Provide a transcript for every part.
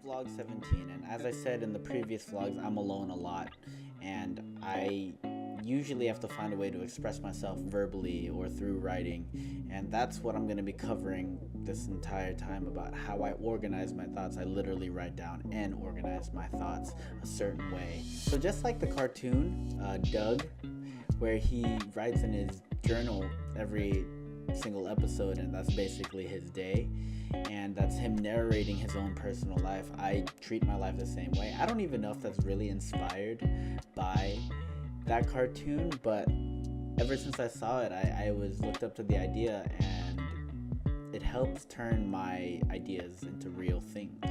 vlog 17, and as I said in the previous vlogs, I'm alone a lot, and I usually have to find a way to express myself verbally or through writing, and that's what I'm going to be covering this entire time, about how I organize my thoughts. I literally write down and organize my thoughts a certain way. So just like the cartoon, Doug, where he writes in his journal every single episode, and that's basically his day, and that's him narrating his own personal life. I treat my life the same way. I don't even know if that's really inspired by that cartoon, but ever since I saw it, I was looked up to the idea, and it helps turn my ideas into real things.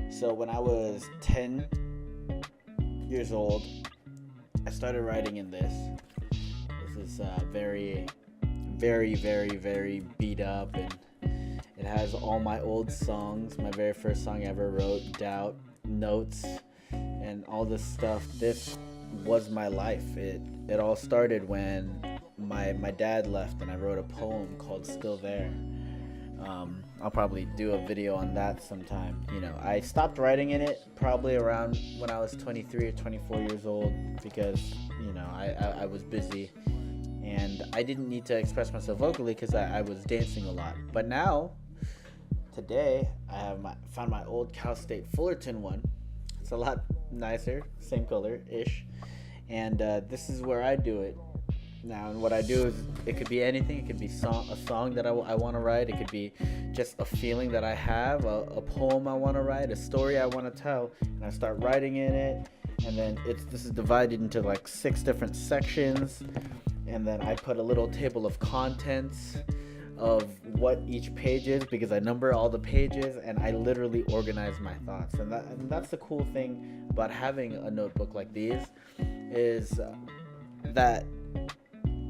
So when I was 10 years old, I started writing in this. This is very beat up, and it has all my old songs. My very first song I ever wrote, Doubt, Notes, and all this stuff. This was my life. It all started when my dad left, and I wrote a poem called Still There. I'll probably do a video on that sometime. I stopped writing in it probably around when I was 23 or 24 years old, because I was busy and I didn't need to express myself vocally because I was dancing a lot. But now, today, I have found my old Cal State Fullerton one. It's a lot nicer, same color-ish, and this is where I do it now. And what I do is, it could be anything. It could be a song that I want to write. It could be just a feeling that I have, a poem I want to write, a story I want to tell, and I start writing in it. And then this is divided into like 6 different sections, and then I put a little table of contents of what each page is, because I number all the pages, and I literally organize my thoughts. And that's the cool thing about having a notebook like these, is that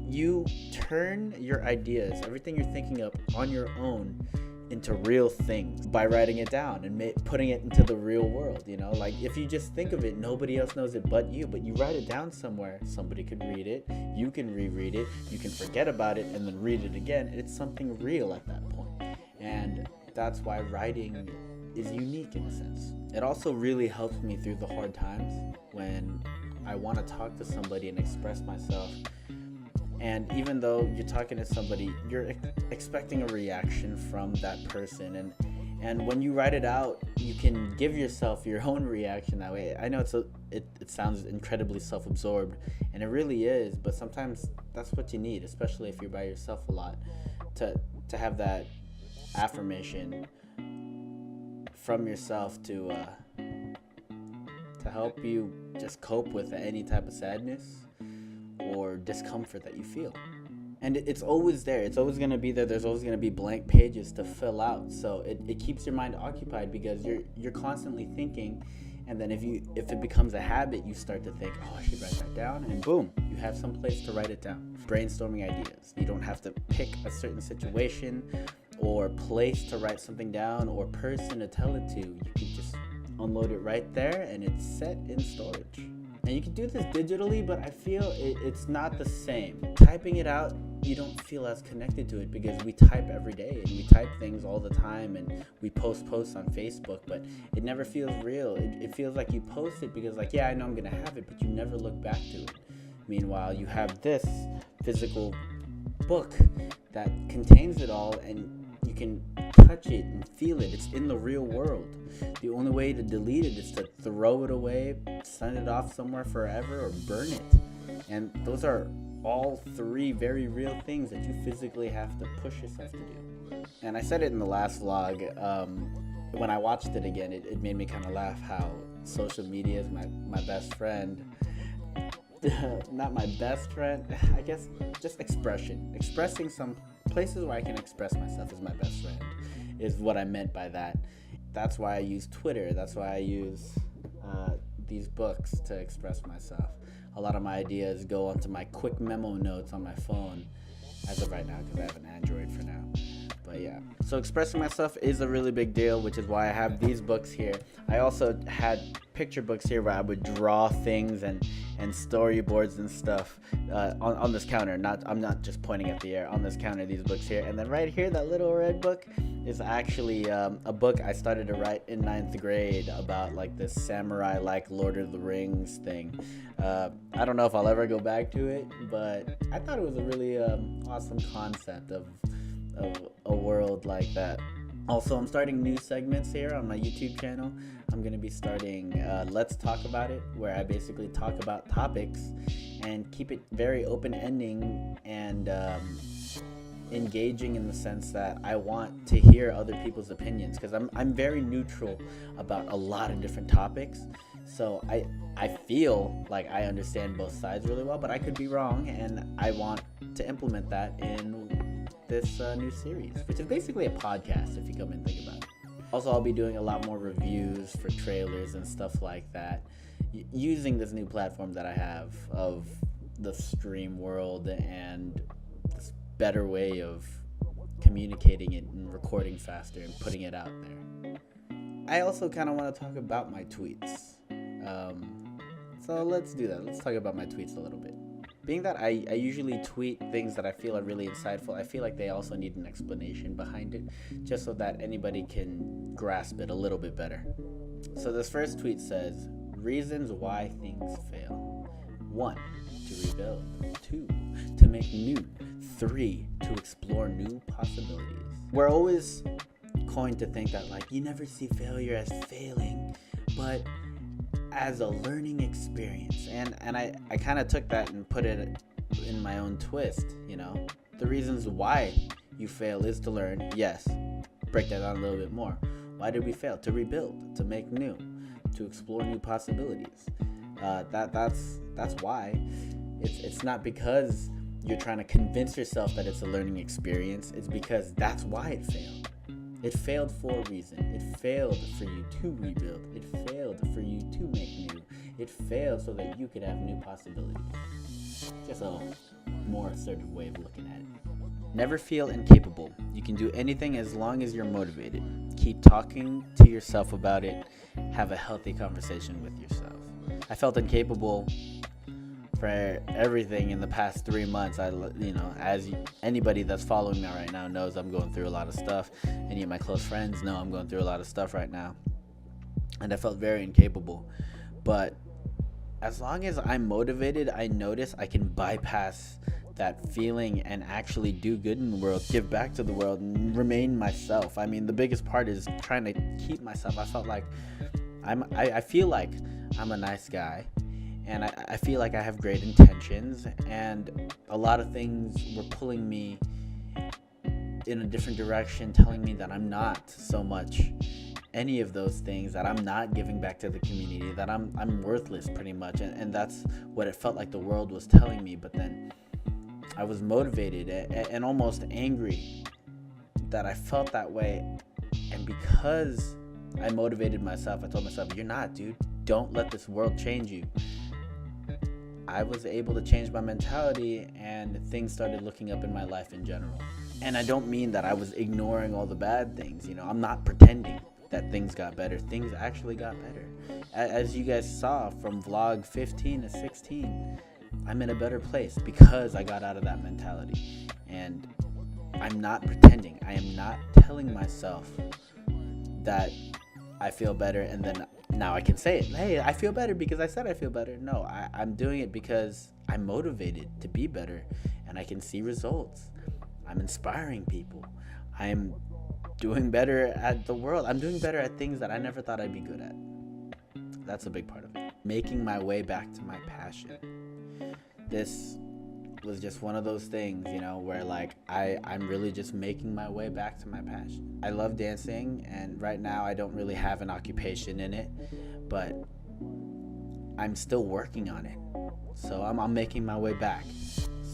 you turn your ideas, everything you're thinking of on your own, into real things by writing it down and putting it into the real world. Like, if you just think of it, nobody else knows it but you write it down somewhere. Somebody could read it, you can reread it, you can forget about it and then read it again. It's something real at that point, and that's why writing is unique in a sense. It also really helps me through the hard times when I want to talk to somebody and express myself. And even though you're talking to somebody, you're expecting a reaction from that person. And when you write it out, you can give yourself your own reaction that way. I know it sounds incredibly self-absorbed, and it really is, but sometimes that's what you need, especially if you're by yourself a lot, to have that affirmation from yourself to help you just cope with any type of sadness or discomfort that you feel. And it's always there. It's always going to be there. There's always going to be blank pages to fill out. So it keeps your mind occupied, because you're constantly thinking. And then if it becomes a habit, you start to think, oh, I should write that down. And boom, you have some place to write it down. Brainstorming ideas. You don't have to pick a certain situation or place to write something down or person to tell it to. You can just unload it right there, and it's set in storage. And you can do this digitally, but I feel it's not the same. Typing it out, you don't feel as connected to it, because we type every day and we type things all the time, and we post posts on Facebook, but it never feels real. It feels like you post it because, like, yeah, I know I'm going to have it, but you never look back to it. Meanwhile, you have this physical book that contains it all, and you can touch it and feel it. It's in the real world. The only way to delete it is to throw it away, send it off somewhere forever, or burn it. And those are all 3 very real things that you physically have to push yourself to do. And I said it in the last vlog. When I watched it again, it made me kind of laugh how social media is my best friend. Not my best friend, I guess, just expressing some places where I can express myself is my best friend, is what I meant by that. That's why I use Twitter. That's why I use these books to express myself. A lot of my ideas go onto my quick memo notes on my phone, as of right now, because I have an Android for now. But yeah, so expressing myself is a really big deal, which is why I have these books here. I also had picture books here where I would draw things and storyboards and stuff on this counter. I'm not just pointing at the air. On this counter, these books here. And then right here, that little red book, is actually a book I started to write in ninth grade about like this samurai like Lord of the Rings thing. I don't know if I'll ever go back to it, but I thought it was a really awesome concept of a world like that. Also, I'm starting new segments here on my YouTube channel. I'm going to be starting Let's Talk About It, where I basically talk about topics and keep it very open-ending and engaging in the sense that I want to hear other people's opinions, because I'm very neutral about a lot of different topics. So I feel like I understand both sides really well, but I could be wrong, and I want to implement that in this new series, which is basically a podcast if you come and think about it. Also, I'll be doing a lot more reviews for trailers and stuff like that, using this new platform that I have of the stream world and this better way of communicating it and recording faster and putting it out there. I also kind of want to talk about my tweets. So let's do that. Let's talk about my tweets a little bit. Being that I usually tweet things that I feel are really insightful, I feel like they also need an explanation behind it, just so that anybody can grasp it a little bit better. So this first tweet says, reasons why things fail. 1, to rebuild. 2, to make new. 3, to explore new possibilities. We're always coined to think that like you never see failure as failing, but as a learning experience. And I kind of took that and put it in my own twist, you know. The reasons why you fail is to learn. Yes. Break that down a little bit more. Why did we fail? To rebuild, to make new, to explore new possibilities. That's why. It's not because you're trying to convince yourself that it's a learning experience. It's because that's why it failed. It failed for a reason. It failed for you to rebuild. It failed for you to make new. It failed so that you could have new possibilities. Just a more assertive way of looking at it. Never feel incapable. You can do anything as long as you're motivated. Keep talking to yourself about it. Have a healthy conversation with yourself. I felt incapable for everything in the past 3 months. Anybody that's following me right now knows I'm going through a lot of stuff. Any of my close friends know I'm going through a lot of stuff right now, and I felt very incapable. But as long as I'm motivated, I notice I can bypass that feeling and actually do good in the world, give back to the world, and remain myself. I mean, the biggest part is trying to keep myself. I felt like I feel like I'm a nice guy, and I feel like I have great intentions, and a lot of things were pulling me in a different direction, telling me that I'm not so much any of those things, that I'm not giving back to the community, that I'm worthless pretty much, and that's what it felt like the world was telling me. But then I was motivated and almost angry that I felt that way, and because I motivated myself, I told myself, you're not, dude, don't let this world change you. I was able to change my mentality, and things started looking up in my life in general. And I don't mean that I was ignoring all the bad things, I'm not pretending that things got better. Things actually got better. As you guys saw from vlog 15 to 16, I'm in a better place because I got out of that mentality. And I'm not pretending. I am not telling myself that I feel better and then now I can say it. Hey, I feel better because I said I feel better. No, I'm doing it because I'm motivated to be better and I can see results. I'm inspiring people. I'm doing better at the world. I'm doing better at things that I never thought I'd be good at. That's a big part of it. Making my way back to my passion. This was just one of those things, where like I'm really just making my way back to my passion. I love dancing, and right now I don't really have an occupation in it, but I'm still working on it. So I'm making my way back,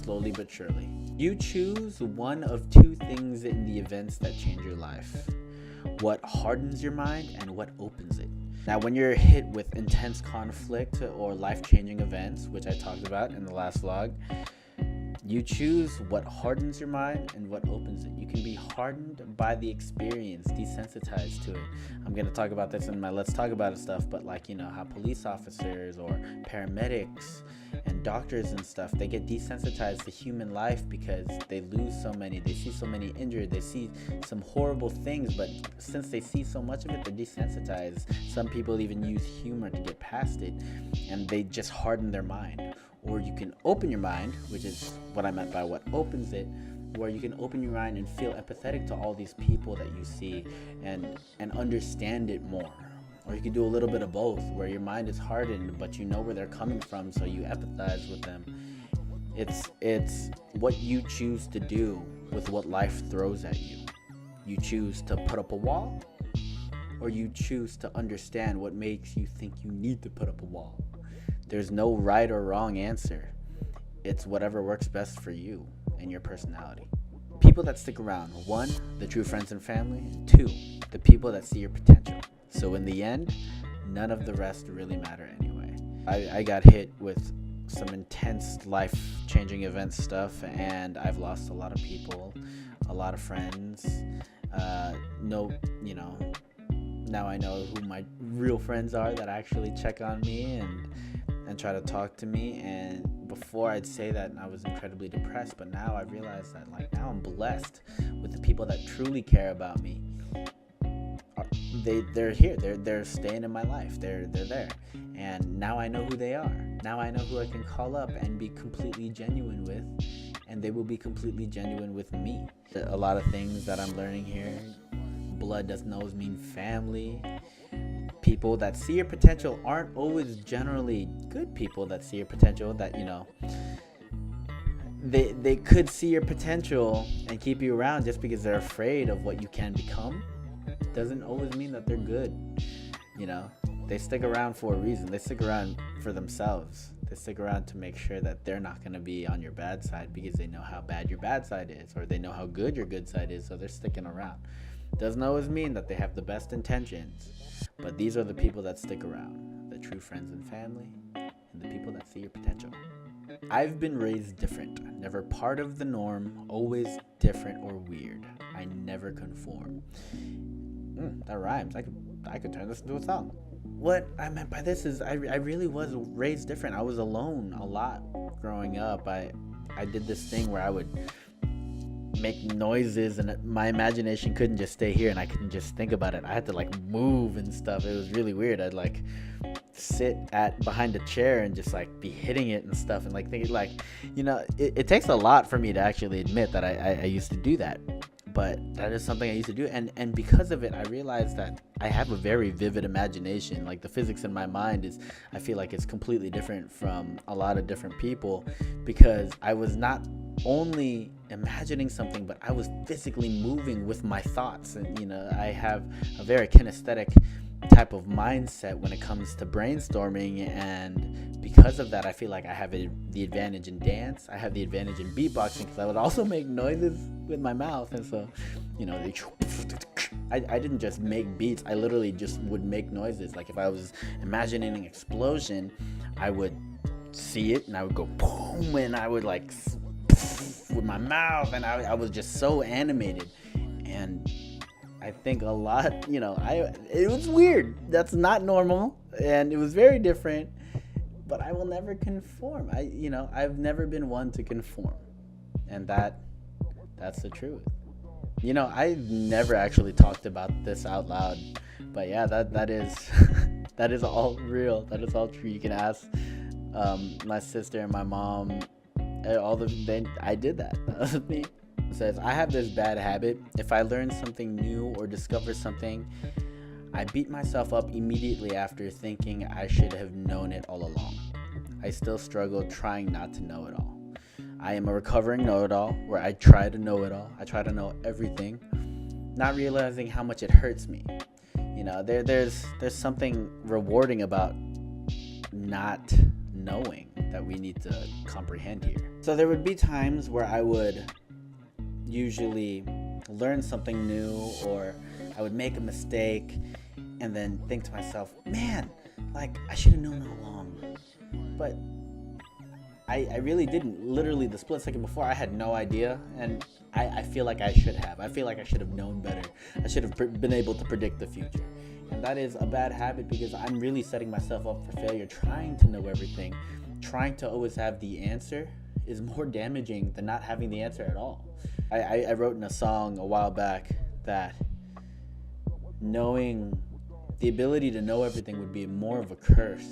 slowly but surely. You choose one of two things in the events that change your life. What hardens your mind and what opens it. Now, when you're hit with intense conflict or life-changing events, which I talked about in the last vlog, You choose what hardens your mind and what opens it. You can be hardened by the experience, desensitized to it. I'm going to talk about this in my Let's Talk About It stuff, but like, how police officers or paramedics and doctors and stuff, they get desensitized to human life because they lose so many. They see so many injured. They see some horrible things, but since they see so much of it, they're desensitized. Some people even use humor to get past it, and they just harden their mind. Or you can open your mind, which is what I meant by what opens it, where you can open your mind and feel empathetic to all these people that you see and understand it more. Or you can do a little bit of both, where your mind is hardened, but you know where they're coming from, so you empathize with them. It's what you choose to do with what life throws at you. You choose to put up a wall, or you choose to understand what makes you think you need to put up a wall. There's no right or wrong answer. It's whatever works best for you and your personality. People that stick around. 1, the true friends and family. 2, the people that see your potential. So in the end, none of the rest really matter anyway. I got hit with some intense life-changing event stuff, and I've lost a lot of people, a lot of friends. Now I know who my real friends are that actually check on me and try to talk to me. And before I'd say that I was incredibly depressed, but now I realize that now I'm blessed with the people that truly care about me. They're here. They're staying in my life. They're there. And now I know who they are. Now I know who I can call up and be completely genuine with, and they will be completely genuine with me. A lot of things that I'm learning here. Blood doesn't always mean family. People that see your potential aren't always generally good people that see your potential. That they could see your potential and keep you around just because they're afraid of what you can become. Doesn't always mean that they're good. They stick around for a reason. They stick around for themselves. They stick around to make sure that they're not going to be on your bad side because they know how bad your bad side is, or they know how good your good side is, so they're sticking around. Doesn't always mean that they have the best intentions, but these are the people that stick around, the true friends and family, and the people that see your potential. I've been raised different, never part of the norm, always different or weird. I never conform. That rhymes. I could turn this into a song. What I meant by this is I really was raised different. I was alone a lot growing up. I did this thing where I would make noises, and my imagination couldn't just stay here, and I couldn't just think about it. I had to move and stuff. It was really weird. I'd sit behind a chair and just be hitting it and stuff, and thinking it takes a lot for me to actually admit that I used to do that. But that is something I used to do, and because of it, I realized that I have a very vivid imagination. The physics in my mind I feel like it's completely different from a lot of different people, because I was not only imagining something, but I was physically moving with my thoughts. And I have a very kinesthetic type of mindset when it comes to brainstorming, and because of that, I feel like I have the advantage in dance. I have the advantage in beatboxing because I would also make noises with my mouth, and so I didn't just make beats. I literally just would make noises. If I was imagining an explosion, I would see it and I would go boom, and I would with my mouth, and I was just so animated. And I think a lot, it was weird. That's not normal, and it was very different, but I will never conform. I've never been one to conform, and that's the truth. I've never actually talked about this out loud, but yeah, that is that is all real. That is all true. You can ask my sister and my mom. I did that. That was me. It says, I have this bad habit. If I learn something new or discover something, I beat myself up immediately after thinking I should have known it all along. I still struggle trying not to know it all. I am a recovering know-it-all, where I try to know it all. I try to know everything, not realizing how much it hurts me. There's something rewarding about not knowing that we need to comprehend here. So there would be times where I would usually learn something new, or I would make a mistake and then think to myself, man, I should have known all along. But I really didn't. Literally, the split second before, I had no idea, and I feel like I should have. I feel like I should have known better. I should have been able to predict the future. And that is a bad habit because I'm really setting myself up for failure. Trying to know everything, trying to always have the answer is more damaging than not having the answer at all. I wrote in a song a while back that knowing the ability to know everything would be more of a curse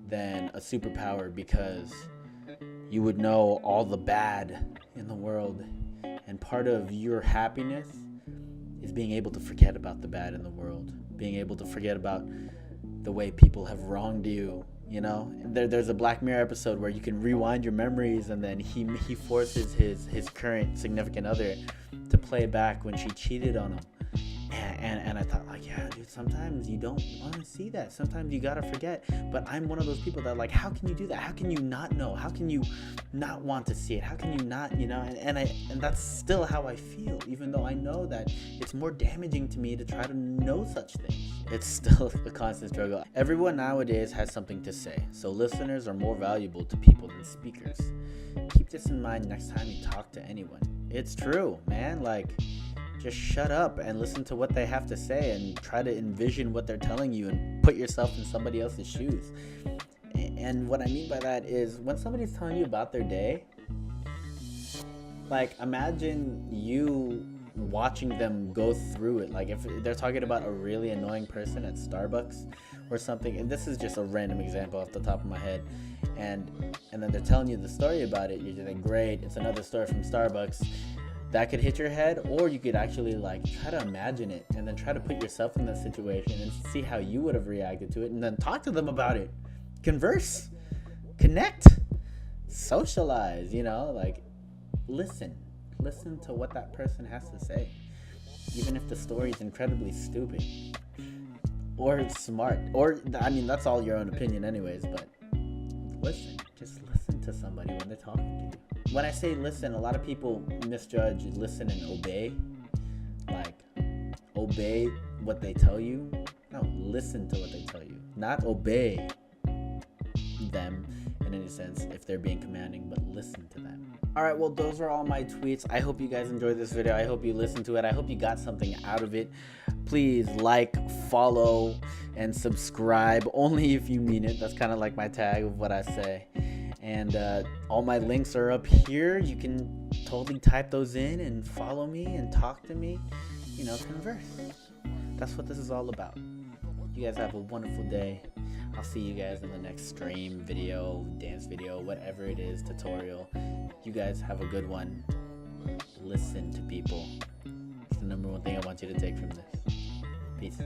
than a superpower, because you would know all the bad in the world, and part of your happiness is being able to forget about the bad in the world, being able to forget about the way people have wronged you. You know, there's a Black Mirror episode where you can rewind your memories, and then he forces his current significant other to play back when she cheated on him. And I thought, like, yeah, dude, sometimes you don't want to see that. Sometimes you gotta forget. But I'm one of those people that, like, how can you do that? How can you not know? How can you not want to see it? How can you not, you know? And that's still how I feel, even though I know that it's more damaging to me to try to know such things. It's still a constant struggle. Everyone nowadays has something to say, so listeners are more valuable to people than speakers. Keep this in mind next time you talk to anyone. It's true, man. Like, just shut up and listen to what they have to say and try to envision what they're telling you and put yourself in somebody else's shoes. And what I mean by that is, when somebody's telling you about their day, like, imagine you watching them go through it. Like, if they're talking about a really annoying person at Starbucks or something, and this is just a random example off the top of my head, and then they're telling you the story about it, you're just like, great, it's another story from Starbucks. That could hit your head, or you could actually, like, try to imagine it and then try to put yourself in that situation and see how you would have reacted to it, and then talk to them about it. Converse, connect, socialize, you know, like, listen to what that person has to say, even if the story is incredibly stupid or smart, or, I mean, that's all your own opinion anyways, but just listen to somebody when they're talking to you. When I say listen, a lot of people misjudge listen and obey. Like, obey what they tell you. No, listen to what they tell you. Not obey them in any sense if they're being commanding, but listen to them. Alright, well, those are all my tweets. I hope you guys enjoyed this video. I hope you listened to it. I hope you got something out of it. Please like, follow, and subscribe. Only if you mean it. That's kind of like my tag of what I say. And all my links are up here. You can totally type those in and follow me and talk to me. You know, converse. That's what this is all about. You guys have a wonderful day. I'll see you guys in the next stream, video, dance video, whatever it is, tutorial. You guys have a good one. Listen to people. It's the number one thing I want you to take from this. Peace.